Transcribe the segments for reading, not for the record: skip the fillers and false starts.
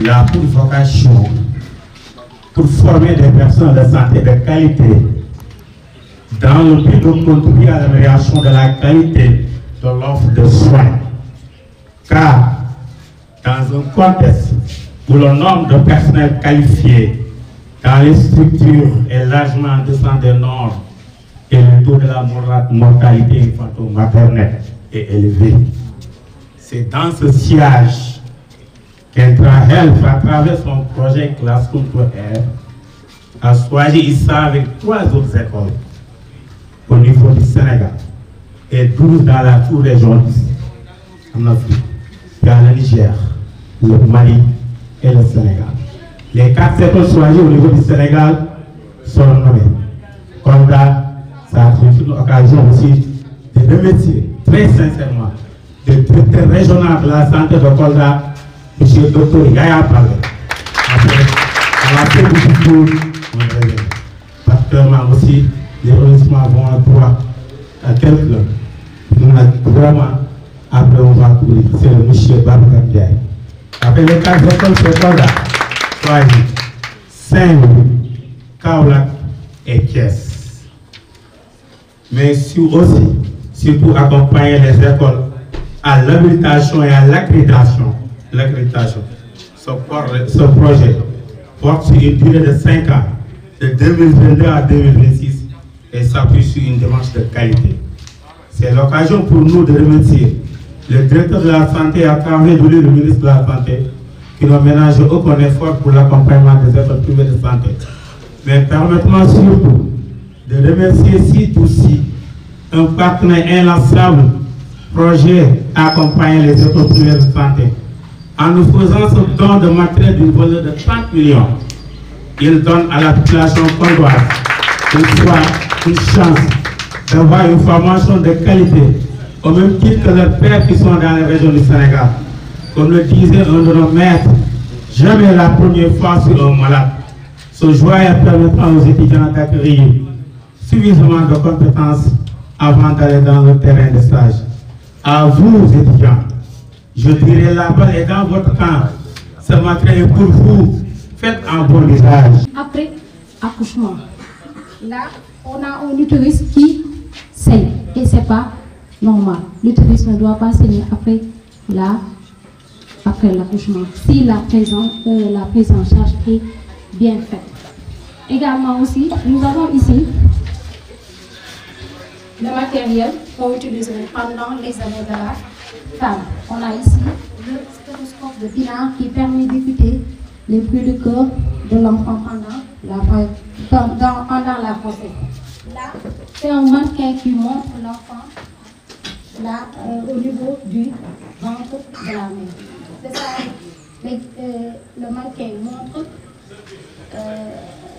Il a pour vocation pour former des personnes de santé de qualité dans le but de contribuer à l'amélioration de la qualité de l'offre de soins. Car dans un contexte où le nombre de personnels qualifiés dans les structures est largement en dessous des normes et le taux de la mortalité infanto-maternelle est élevé, c'est dans ce sillage qu'Intra-Health, à travers son projet Classroom to Air, a choisi ici avec 3 autres écoles au niveau du Sénégal et 12 dans la sous-région en Afrique, dans le Niger, le Mali et le Sénégal. Les 4 écoles choisies au niveau du Sénégal sont nommées. Kolda, ça a été une occasion aussi de remercier très sincèrement le directeur régional de la santé de Kolda, M. Dr Yaya Palé. Après, on a fait beaucoup de choses, on revient. Particulièrement aussi, les remerciements vont à toi, à quelqu'un. Nous avons vraiment, après on va couvrir, c'est le M. Babacar Ndiaye. Après les 4 écoles de Kolda, Saint-Louis, Kaolack et Thiès. Mais surtout accompagner les écoles à l'habilitation et à l'accréditation. Ce projet porte sur une durée de 5 ans, de 2022 à 2026, et s'appuie sur une démarche de qualité. C'est l'occasion pour nous de remercier le directeur de la santé à travers le ministre de la Santé, qui n'ont ménagé aucun effort pour l'accompagnement des écoles privées de santé. Mais permettez-moi surtout de remercier aussi un partenaire inlassable, projet à accompagner les écoles privées de santé. En nous faisant ce don de matériel d'une valeur de 30 millions, il donne à la population congoise une chance d'avoir une formation de qualité, au même titre que leurs pères qui sont dans les régions du Sénégal. Comme le disait un de nos maîtres, jamais la première fois sur un malade. Ce joyeux permettra aux étudiants d'acquérir suffisamment de compétences avant d'aller dans le terrain de stage. À vous, étudiants, je dirais la balle est dans votre camp. Ce matériel est pour vous. Faites un bon usage. Après accouchement, là, on a un utérus qui saigne et ce n'est pas normal. L'utérus ne doit pas saigner après l'accouchement, si la prise en charge est bien faite. Également aussi, nous avons ici le matériel qu'on utilise pendant l'examen de la femme. On a ici le stéthoscope de Pinard qui permet d'écouter les bruits de cœur de l'enfant pendant la grossesse. Là, c'est un mannequin qui montre l'enfant là au niveau du ventre de la mère. C'est ça, le mannequin montre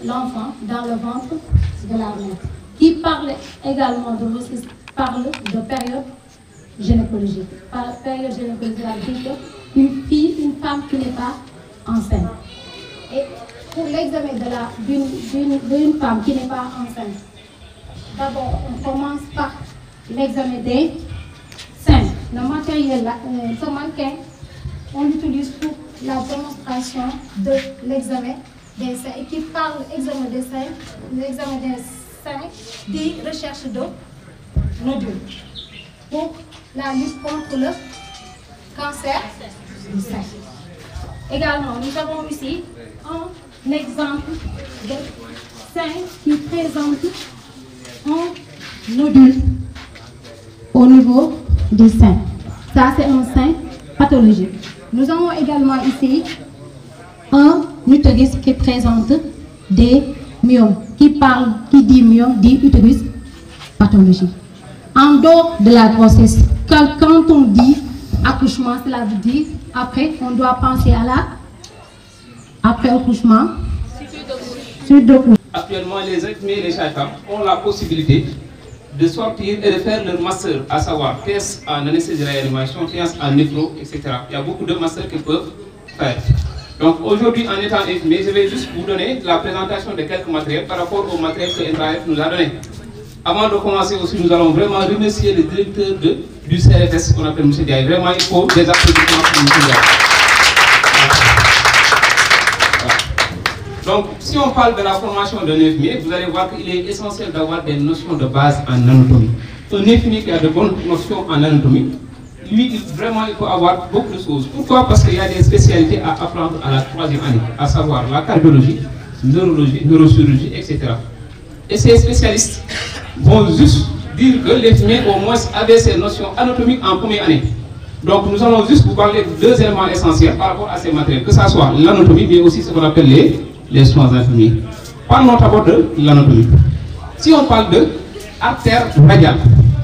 l'enfant dans le ventre de la mère, qui parle également de période gynécologique. Par période gynécologique, une femme qui n'est pas enceinte. Et pour l'examen d'une femme qui n'est pas enceinte, d'abord on commence par l'examen des seins. Le matériel, ce mannequin, on l'utilise pour la démonstration de l'examen des seins et qui parle l'examen des seins, dit recherche de nodules pour la lutte contre le cancer du sein. Également, nous avons ici un exemple de sein qui présente un nodule au niveau du sein. Ça, c'est un sein pathologique. Nous avons également ici un utérus qui présente des myomes. Qui dit myome, dit utérus pathologique. En dehors de la grossesse, quand on dit accouchement, cela veut dire après, on doit penser à après accouchement. Actuellement, les infirmiers et les sages-femmes ont la possibilité de sortir et de faire leur master, à savoir TS en anesthésie-réanimation, TS en néphro, etc. Il y a beaucoup de masters qu'ils peuvent faire. Donc aujourd'hui, en étant infirmier, je vais juste vous donner la présentation de quelques matériels par rapport au matériel que Intra-Health nous a donné. Avant de commencer aussi, nous allons vraiment remercier le directeur du CRFS qu'on appelle M. Diaye. Vraiment, il faut des applaudissements pour M. Diaye. Donc, si on parle de la formation d'un infirmier, vous allez voir qu'il est essentiel d'avoir des notions de base en anatomie. Un infirmier qui a de bonnes notions en anatomie, lui, vraiment, il faut avoir beaucoup de choses. Pourquoi? Parce qu'il y a des spécialités à apprendre à la 3e année, à savoir la cardiologie, neurologie, neurochirurgie, etc. Et ces spécialistes vont juste dire que l'infirmier, au moins, avait ces notions anatomiques en première année. Donc, nous allons juste vous parler de 2 éléments essentiels par rapport à ces matériels, que ce soit l'anatomie, mais aussi ce qu'on appelle les soins infirmiers. Parlons d'abord de l'anatomie. Si on parle de artère radiale,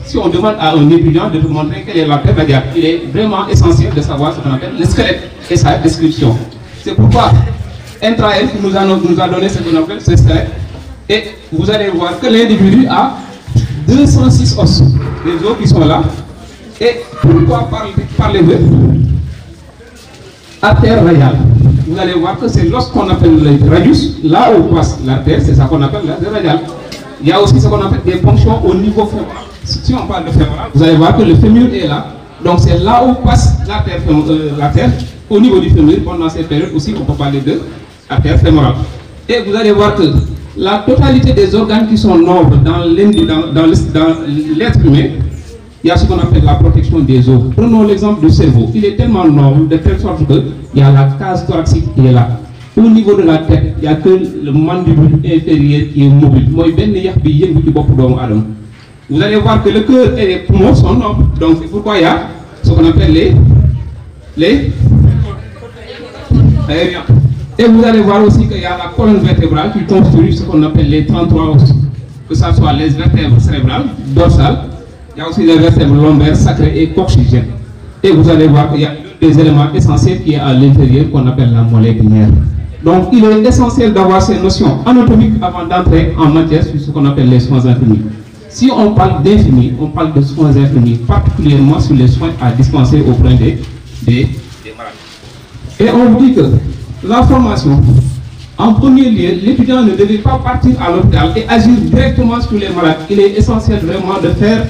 si on demande à un étudiant de vous montrer quelle est l'artère radiale, il est vraiment essentiel de savoir ce qu'on appelle le squelette et sa description. C'est pourquoi Intrahealth nous a donné ce qu'on appelle ce squelette. Et vous allez voir que l'individu a 206 os, les os qui sont là. Et pourquoi parler de artère radiale? Vous allez voir que c'est lorsqu'on appelle le radius, là où passe l'artère, c'est ça qu'on appelle l'artère radiale. Il y a aussi ce qu'on appelle des fonctions au niveau fémoral. Si on parle de fémoral, vous allez voir que le fémur est là. Donc c'est là où passe l'artère au niveau du fémur. Pendant cette période aussi, on peut parler de artère fémorale. Et vous allez voir que la totalité des organes qui sont nobles dans l'être humain, il y a ce qu'on appelle la protection des os. Prenons l'exemple du cerveau. Il est tellement noble de telle sorte qu'il y a la case thoracique qui est là. Au niveau de la tête, il n'y a que le mandibule inférieur qui est mobile. Vous allez voir que le cœur et les poumons sont nobles. Donc c'est pourquoi il y a ce qu'on appelle les Et vous allez voir aussi qu'il y a la colonne vertébrale qui constitue ce qu'on appelle les 33 os. Que ce soit les vertèbres cérébrales, dorsales, il y a aussi les vertèbres lombaires, sacrées et coxygènes. Et vous allez voir qu'il y a des éléments essentiels qui est à l'intérieur qu'on appelle la moelle épinière. Donc il est essentiel d'avoir ces notions anatomiques avant d'entrer en matière sur ce qu'on appelle les soins infirmiers. Si on parle d'infirmiers, on parle de soins infirmiers, particulièrement sur les soins à dispenser auprès des malades. Et on vous dit que la formation, en premier lieu, l'étudiant ne devait pas partir à l'hôpital et agir directement sur les malades. Il est essentiel vraiment de faire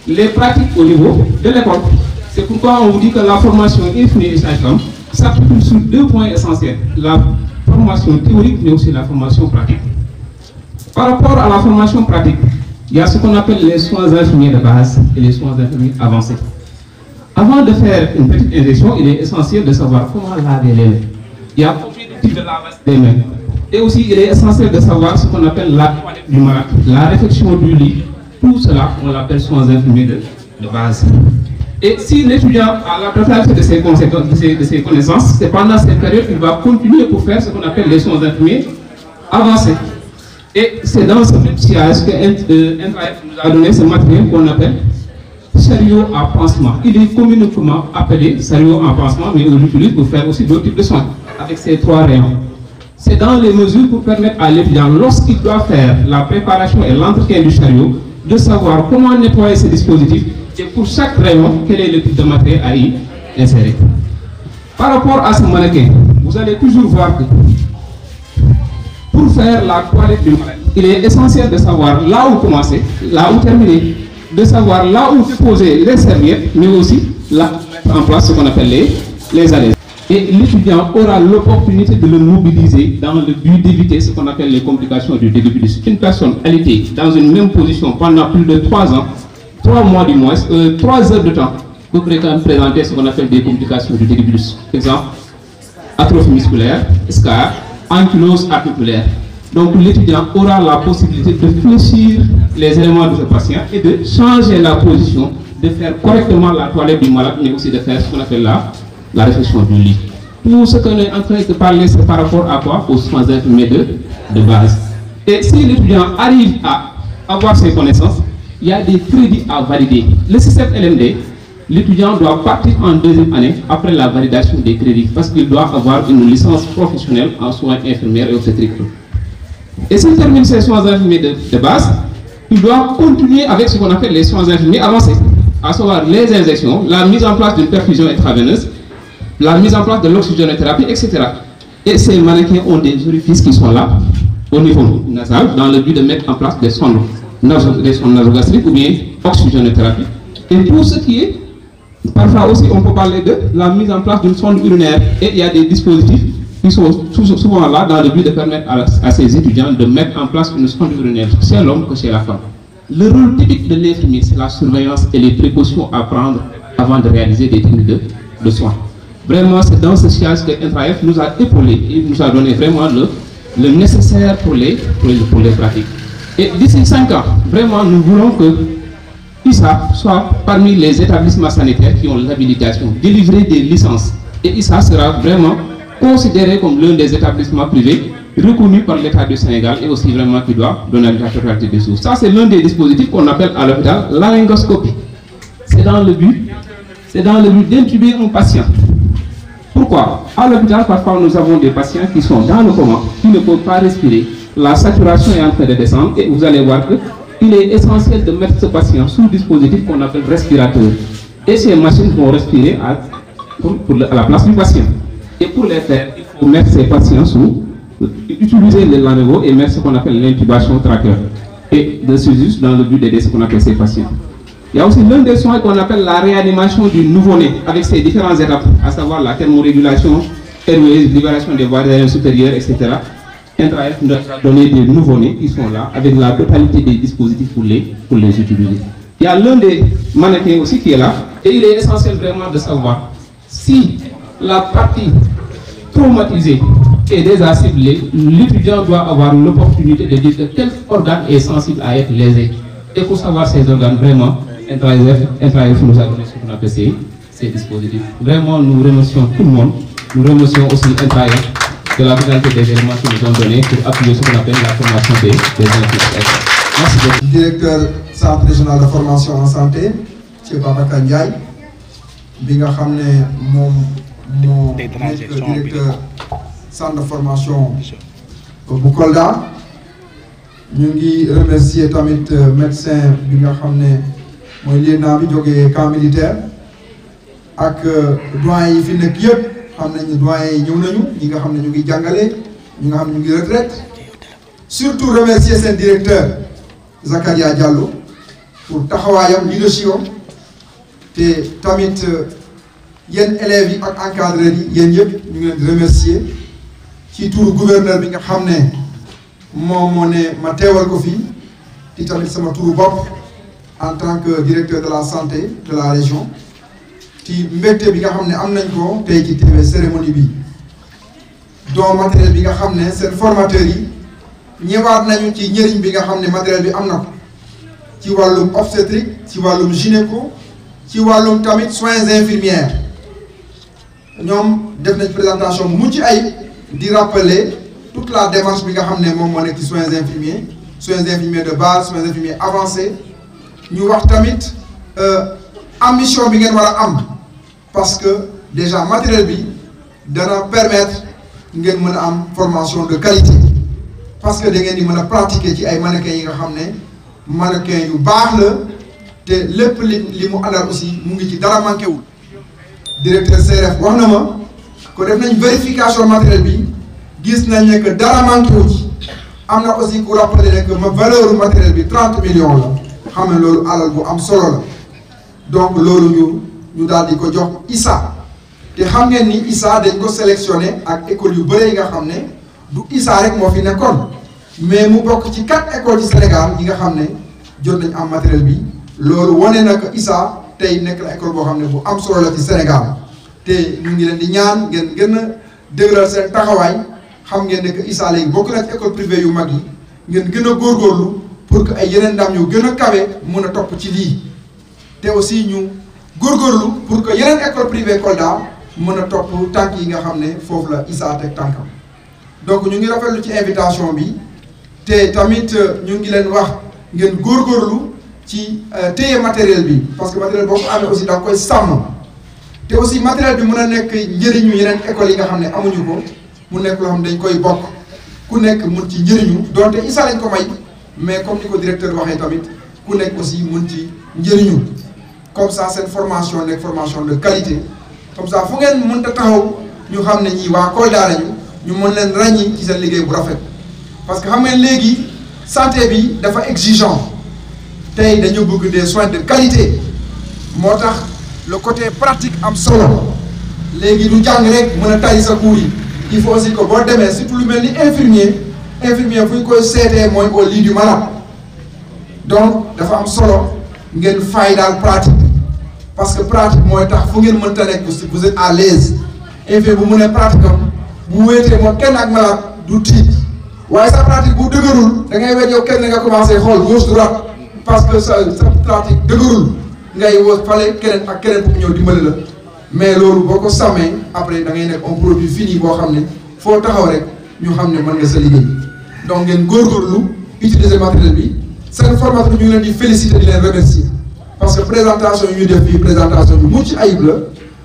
les pratiques au niveau de l'école. C'est pourquoi on vous dit que la formation infirmière et sage-femme s'appuie sur 2 points essentiels. La formation théorique, mais aussi la formation pratique. Par rapport à la formation pratique, il y a ce qu'on appelle les soins infirmiers de base et les soins infirmiers avancés. Avant de faire une petite injection, il est essentiel de savoir comment laver les mains. Il y a un type de lavage des mains. Et aussi, il est essentiel de savoir ce qu'on appelle la toilette du malade, la réfection du lit. Tout cela, on l'appelle soins infirmiers de base. Et si l'étudiant a la totalité de ses connaissances, c'est pendant cette période qu'il va continuer pour faire ce qu'on appelle les soins infirmiers avancés. Et c'est dans ce même sillage que Intrahealth nous a donné ce matériel qu'on appelle chariot à pansement. Il est communément appelé chariot à pansement, mais on l'utilise pour faire aussi d'autres types de soins avec ces 3 rayons. C'est dans les mesures pour permettre à l'étudiant, lorsqu'il doit faire la préparation et l'entretien du chariot, de savoir comment nettoyer ces dispositifs et pour chaque rayon, quel est le type de matériel à y insérer. Par rapport à ce mannequin, vous allez toujours voir que pour faire la toilette du malade, il est essentiel de savoir là où commencer, là où terminer, de savoir là où déposer les serviettes, mais aussi là où mettre en place ce qu'on appelle les alaises. Et l'étudiant aura l'opportunité de le mobiliser dans le but d'éviter ce qu'on appelle les complications du dégubitus. Une personne alitée dans une même position pendant plus de 3 ans, 3 mois du moins, 3 heures de temps, vous pourrez quand même présenter ce qu'on appelle des complications du dégubitus. Exemple, atrophie musculaire, SCAR, ankylose articulaire. Donc l'étudiant aura la possibilité de fléchir les éléments de ce patient et de changer la position, de faire correctement la toilette du malade, mais aussi de faire ce qu'on appelle la réflexion du lit. Tout ce qu'on est en train de parler, c'est par rapport à quoi? Aux soins infirmiers de base. Et si l'étudiant arrive à avoir ces connaissances, il y a des crédits à valider. Le système LMD, l'étudiant doit partir en 2e année après la validation des crédits parce qu'il doit avoir une licence professionnelle en soins infirmiers et obstétriques. Et s'il termine ses soins infirmiers de base, il doit continuer avec ce qu'on appelle les soins infirmiers avancés, à savoir les injections, la mise en place d'une perfusion intraveineuse, la mise en place de l'oxygénothérapie, etc. Et ces mannequins ont des orifices qui sont là, au niveau nasal, dans le but de mettre en place des sondes nasogastriques ou bien oxygénothérapie. Et pour ce qui est, parfois aussi on peut parler de la mise en place d'une sonde urinaire. Et il y a des dispositifs ils sont souvent là dans le but de permettre à ces étudiants de mettre en place une santé urinaire chez l'homme que chez la femme. Le rôle typique de l'infirmier, c'est la surveillance et les précautions à prendre avant de réaliser des techniques de soins. Vraiment, c'est dans ce sillage que Intra-F nous a épaulé et nous a donné vraiment le nécessaire pour les pratiques. Et d'ici 5 ans, vraiment, nous voulons que ISA soit parmi les établissements sanitaires qui ont l'habilitation, délivrer des licences. Et ISA sera vraiment considéré comme l'un des établissements privés reconnus par l'État du Sénégal et aussi vraiment qui doit donner la totalité des sources. Ça, c'est l'un des dispositifs qu'on appelle à l'hôpital la laryngoscopie. C'est dans le but d'intuber un patient. Pourquoi? À l'hôpital, parfois, nous avons des patients qui sont dans le coma, qui ne peuvent pas respirer. La saturation est en train de descendre et vous allez voir qu'il est essentiel de mettre ce patient sous dispositif qu'on appelle respirateur. Et ces machines vont respirer à la place du patient. Et pour les faire, il faut mettre ces patients utiliser les laryngos et mettre ce qu'on appelle l'intubation trachéale. Et de ce juste dans le but d'aider ce qu'on appelle ces patients. Il y a aussi l'un des soins qu'on appelle la réanimation du nouveau-né avec ses différentes étapes, à savoir la thermorégulation, libération des voies aériennes supérieures, etc. Intra-F nous a donné des nouveau-nés qui sont là avec la totalité des dispositifs pour les utiliser. Il y a l'un des mannequins aussi qui est là et il est essentiel vraiment de savoir si la partie traumatisée est déjà ciblée, l'étudiant doit avoir l'opportunité de dire quel organe est sensible à être lésé. Et pour savoir ces organes, vraiment, Intra-F nous a donné ce qu'on appelle ces dispositifs. Vraiment, nous remercions tout le monde. Nous remercions aussi Intra-F de la totalité des éléments qu'ils nous ont donnés pour appuyer ce qu'on appelle la formation des infirmiers. Merci beaucoup. Directeur Centre régional de formation en santé, M. Babacar Ndiaye, bi nga xam ne moom moo nekk directeur centre de formation bu Kolda. Ñu ngi remercier tamit médecin bi nga xam ne mooy lieutenant bi jógee camp militaire ak doyen yi fi nekk yëpp xam nañu doyen yi ñëw nañu ñi nga xam ne ñu ngi jàngale ñi nga xam ne ñu ngi retraite. Surtout remercier seen directeur Zakaria Diallo pour taxawaayam leadership te tamit yéen élèves yi ak encadreurs yi yéen yëpp ñu ngi leen di remercier ci turu gouverneur bi nga xam ne moom moo ne ma teewal ko fii ci tamit sama turu bopp en tant que directeur de la santé de la région ci mbégte bi nga xam ne am nañ ko tey ci teewee cérémonie bi don matériel bi nga xam ne seen formateurs yi ñëwaat nañu ci njëriñ bi nga xam ne matériel bi am na ko ci wàllum obstétrique ci wàllum gynéco ci wàllum tamit soins infirmières ñoom def nañ présentation bu mucc ay di rappeler toute la démarche bi nga xam ne moom moo nekk ci soins infirmiers de base soins infirmiers avancés ñu wax tamit ambition bi ngeen war a am parce que déjà matériel bi dana permettre ngeen mën a am formation de qualité parce que da ngeen di mën a pratiquer ci ay mannequins yi nga xam ne mannequins yu baax la te lépp li mu àndal aussi mu ngi ci dara manqué wul. Directeur CRF wax na ma ko def nañ vérification matériel bi gis nañ ne que dara manqué wu ci am na aussi ku rappelé ne que valeur matériel bi 30 millions la xam ne loolu alal bu am solo la donc loolu ñu daal di ko jox ISA te xam ngeen ni ISA dañ ko sélectionné ak école yu bëre yi nga xam ne du ISA rek moo fi nekkoon mais mu bokk ci 4 écoles du Sénégal yi nga xam ne jot nañ am matériel bi loolu wane na que ISA tey nekk na école boo xam ne bu am solo la ci Sénégal te ñu ngi leen di ñaan ngeen gën a dëgëral seen taxawaay xam ngeen ne que ISA léegi bokk na ci école privée yu mag yi ngeen gën a góorgóorlu pour que ay yeneen ndam yu gën a kawe mun a topp ci lii te aussi ñu góorgóorlu pour que yeneen école privée Kolda mën a topp tànk yi nga xam ne foofu la ISA teg tànkam donc ñu ngi rafetlu ci invitation bi te tamit ñu ngi leen wax ngeen góorgóorlu ci téye matériel bi parce que matériel boo ko amee aussi da nga koy sàmm te aussi matériel bi mën a nekk njëriñu yeneen écoles yi nga xam ne amuñu ko mu nekk loo xam ne dañ koy bokk ku nekk mun ci njëriñu donte ISA lañ ko may mais comme ni ko directeur waxee tamit ku nekk aussi mun ci njëriñu comme ça seen formation nekk formation de qualité comme ça fu ngeen mën ta taxaw ñu xam ne ñii waa Kolda lañu ñu mën leen ràññi ci seen liggéey bu rafet parce que xam ngeen léegi santé bi dafa exigeant tey dañu bëgg des soins de qualité moo tax le côté pratique am solo léegi du jàng rek mën a tari sa cours yi il faut aussi que boo demee surtout lu mel ni infirmier fu ñu koy seetee mooy au lit du malade donc dafa am solo ngeen fay daal pratique parce que pratique mooy tax fu ngeen mënta nekk vous êtes à l'aise infirmier bu mu ne pratique am bu wéetee moom kenn ak malade du tiit waaye sa pratique bu dëgërul da ngay wéet yow kenn nga commencé xool gauche droite parce que sa pratique dëgërul ngay woo fale keneen ak keneen pour ñëw dimbali la mais loolu boo ko sàmmee après da ngay nekk un produit fini boo xam ne foo taxaw rek ñu xam ne mën nga sa liggéey donc ngeen góorgóorlu utiliser matériel bi seen formateur ñu ngi leen di féliciter di leen remercier parce que présentation yi ñu def fii présentation bi mucc ayib la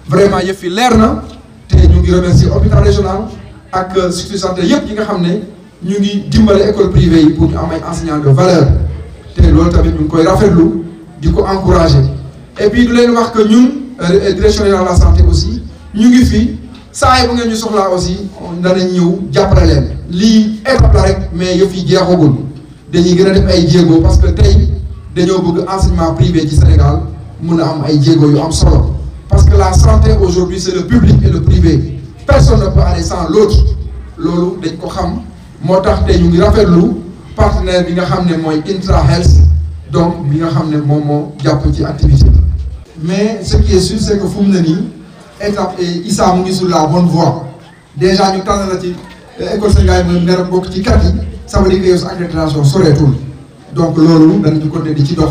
vraiment yëf yi leer na te ñu ngi remercier hôpital régional ak structure santé yëpp yi nga xam ne ñu ngi dimbale école privée yi pour ñu am ay enseignants de valeur te loolu tamit ñu ngi koy rafetlu di ko encourager et puis du leen wax que ñun direction générale de la santé aussi ñu ngi fi saa yi bu ngeen ñu soxlaa aussi danañ ñëw jàppale leen lii étape la rek mais yëf yi jeexagul dañuy gën a def ay jéego parce que tey dañoo bëgg enseignement privé ci Sénégal mun a am ay jéego yu am solo parce que la santé aujourd'hui c'est le public et le privé personne ne peut aller sans l'autre loolu dañ ko xam moo tax tey ñu ngi rafetlu partenaire bi nga xam ne mooy Intra Health donc bi nga xam ne moom moo jàpp ci activité bi mais ce qui est sûr c'est que fu mu ne nii étape Issa mu ngi sur la bonne voie déjà ñu tànn la ci école Sénégal yi nga bokk ci kat yi ça veut dire que yow sa accréditation soreetul donc loolu danañ ci continuer di ci dox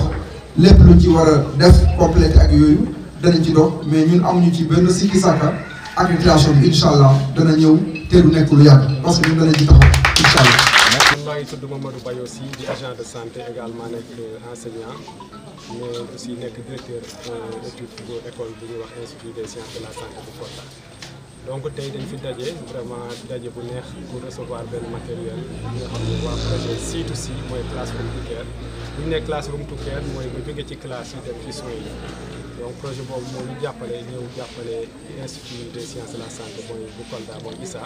lépp luñ ci war a def complété ak yooyu danañ ci dox mais ñun amuñu ci benn sikki sàkka accréditation bi incha allah dana ñëw te du nekk lu yàgg parce que ñun danañ ci taxaw incha allah. maa ngi tudd Mamadou Baye aussi di agent de santé également nekk enseignant mais aussi nekk directeur étude bu école bu ñuy wax institut des sciences de la santé bu Kolda. donc tey dañ fi daje vraiment daje bu neex pour recevoir benn matériel bi nga xam ne waa projet C2C mooy classroom to care bu ñu nee classroom to care mooy nga jóge ci classe yi dem ci soins yi donc projet boobu moo ñu jàppale ñëw jàppale institut des sciences de la santé mooy bu Kolda mooy Issa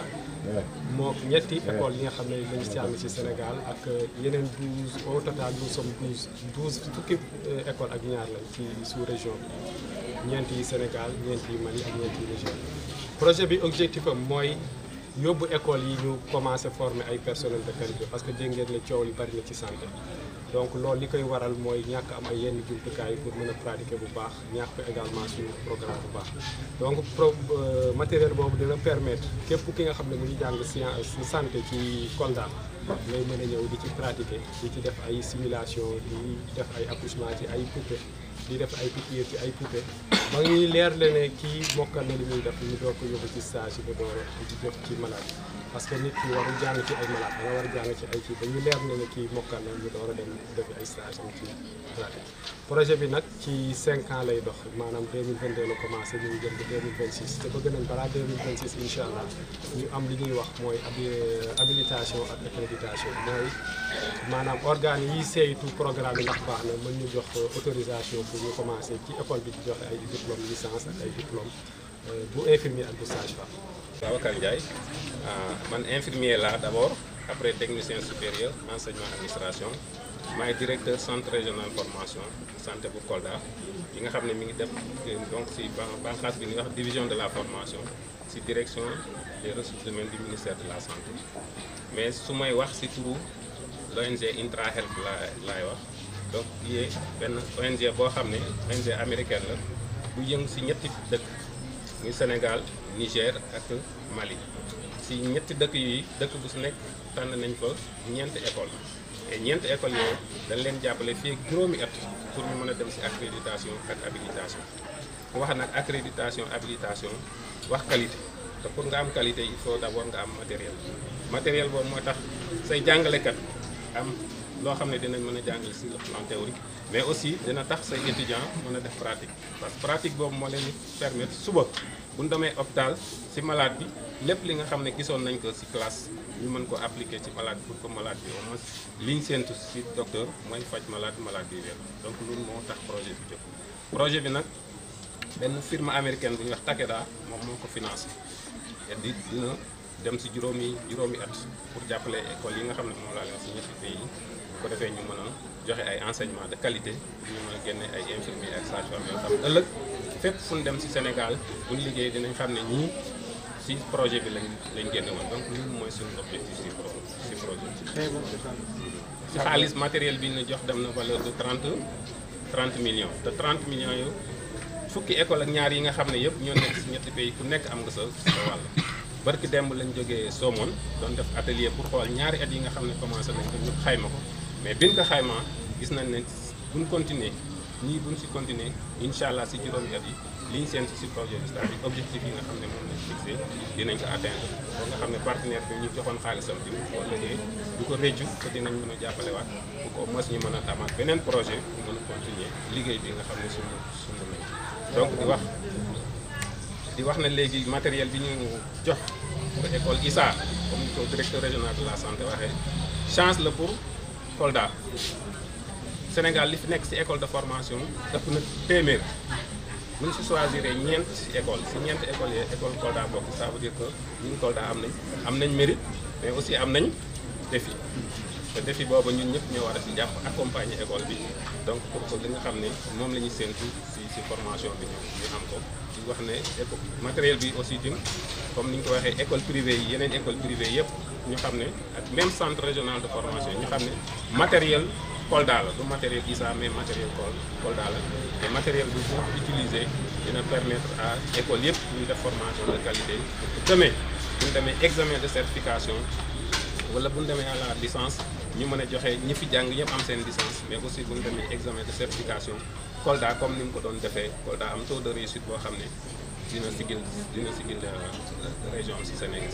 moo ñetti école yi nga xam ne lañu ci am ci Sénégal ak yeneen 12 au total nous sommes 12 fukki école ak ñaar lañ ci sous région bi ñeenti yi Sénégal ñeenti yi Mali ak ñeenti yi Niger. projet bi objectif am mooy yóbbu école yi ñu commencé former ay personnel de qualité parce que dégg ngeen ne coow li bari na ci santé donc loolu li koy waral mooy ñàkk am ay yenn jumtukaay pour mën a pratiquer bu baax ñàkk également suñu programme bu baax donc matériel boobu dina permettre képp ki nga xam ne mu ngi jàng science santé ci Kolda ngay mën a ñëw di ci pratiquer di ci def ay simulation di def ay accouchement ci ay poupée di def ay piqûre ci ay poupée ba ñuy leer la ne kii mokkal na li muy def ñu door ko yóbbu ci stage yi ba door di jot ci malade parce que nit ki warul jàng ci ay malade danga war a jàng ci ay kii ba ñu leer na ne kii mokkal na ñu door a dem defi ay stage am ci pratique projet bi nag ci 5 ans lay dox maanaam 2022 la commencé ñu ngi jëm ba 2026 te bëgg nañ balaa 2026 incha allah ñu am li ñuy wax mooy habilitation ak accréditation mooy maanaam organes yi saytu programme yi ndax baax na mën ñu jox autorisation pour ñu commencé ci école bi di joxe ay diplôme licence ak ay diplôme bu infirmier ak bu sage-femme. Babacar Ndiaye man infirmier là d'abord après technicien supérieur enseignement administration maay directeur centre régional formation santé bu Kolda yi nga xam ne mi ngi def donc si bànqaas bi ñuy wax division de la formation si direction des ressources humaines du ministère de la santé mais su may wax si turu l'ONG Intra Health laay wax donc yee benn ONG boo xam ne ONG américaine la bu yëngu si ñetti dëkk muy Sénégal Niger ak Mali si ñetti dëkk yi dëkk bu su nekk tànn nañ fa ñeenti école et ñeenti école yooyu dañ leen jàppale fii ak juróomi at pour ñu mën a dem si accréditation ak habilitation wax nag accréditation habilitation wax qualité te pour nga am qualité il faut d'abord nga am matériel boobu moo tax say jàngalekat am loo xam ne dinañ mën a jàngale sur le plan théorique mais aussi dina tax say étudiants mën a def pratique parce que pratique boobu moo leen di permettre suba bu ñu demee hôpital si malade bi lépp li nga xam ne gisoon nañ ko si classe ñu mën ko appliquer ci malade pour que malade bi au moins liñ séentu si docteur mooy faj malade bi wér donc loolu moo tax projet bi jóg projet bi nag benn firme américaine bu ñuy wax Takeda moom moo ko financé te dina dem si juróomi at pour jàppale école yi nga xam ne moom laa leen si ñetti pays bu ko defee ñu mën a joxe ay enseignement de qualité ñu mën a génne ay infirmiers ak sages-femmes yoo xam ne ëllëg fépp fu ñu dem si Sénégal bu ñu liggéey dinañ xam ne ñii ci projet bi lañ génne woon donc loolu mooy suñu objectif ci projet ci xaalis matériel bi ñu jox dem na valeur de 30 millions te 30 millions yu fukki école ak ñaar yi nga xam ne yëpp ñoo nekk ci ñetti pays ku nekk am nga sa wàll barki demb lañ jógee Somone doon def atelier pour xool ñaari at yi nga xam ne commencé nañ ko ñëpp xayma ko mais biñ ko xayma gis nañ ne buñ continuer ñii buñ si continuer incha allah si juróomi at yi li ñu seen si projet bi c'est-à-dire objectif yi nga xam ne moom lañ fixé dinañ ko atteindre ba nga xam ne partenaire bi ñu joxoon xaalisam bi boo liggéey du ko réccu te dinañ mën a jàppale waat pour que au moins ñu mën a tamaat beneen projet pour mën a continuer liggéey bi nga xam ne suñu nañ donc di wax na léegi matériel bi ñu jox pour école ISA comme ni ko directeur régional de la santé waxee chance la pour Kolda Sénégal li fi nekk ci école de formation ëpp na téeméer bu ñu si choisir ñeent ci école si ñeent école yee école Kolda bokk ça veut dire que ñun Kolda am nañ mérite mais aussi am nañ défi te défi boobu ñun ñëpp ñoo war a si jàpp accompagner école bi donc pour que li nga xam ne moom la ñuy séntu si formation bi ñu am ko di wax ne matériel bi aussi tim comme ni ñu ko waxee école privée yi yeneen école privée yëpp ñu xam ne ak même centre régional de formation ñu xam ne matériel Kolda la du matériel ISA mais matériel Kolda la te matériel bi boo utilisé dina permettre à école yëpp ñu def formation de qualité demain bu ñu demee examen de certification wala bu ñu demee à la licence ñu mën a joxe ñi fi jàng ñëpp am seen licence mais aussi bu ñu demee examen de certification Kolda comme ni mu ko doon defee Kolda am taux de réussite boo xam ne dina sigil région si Sénégal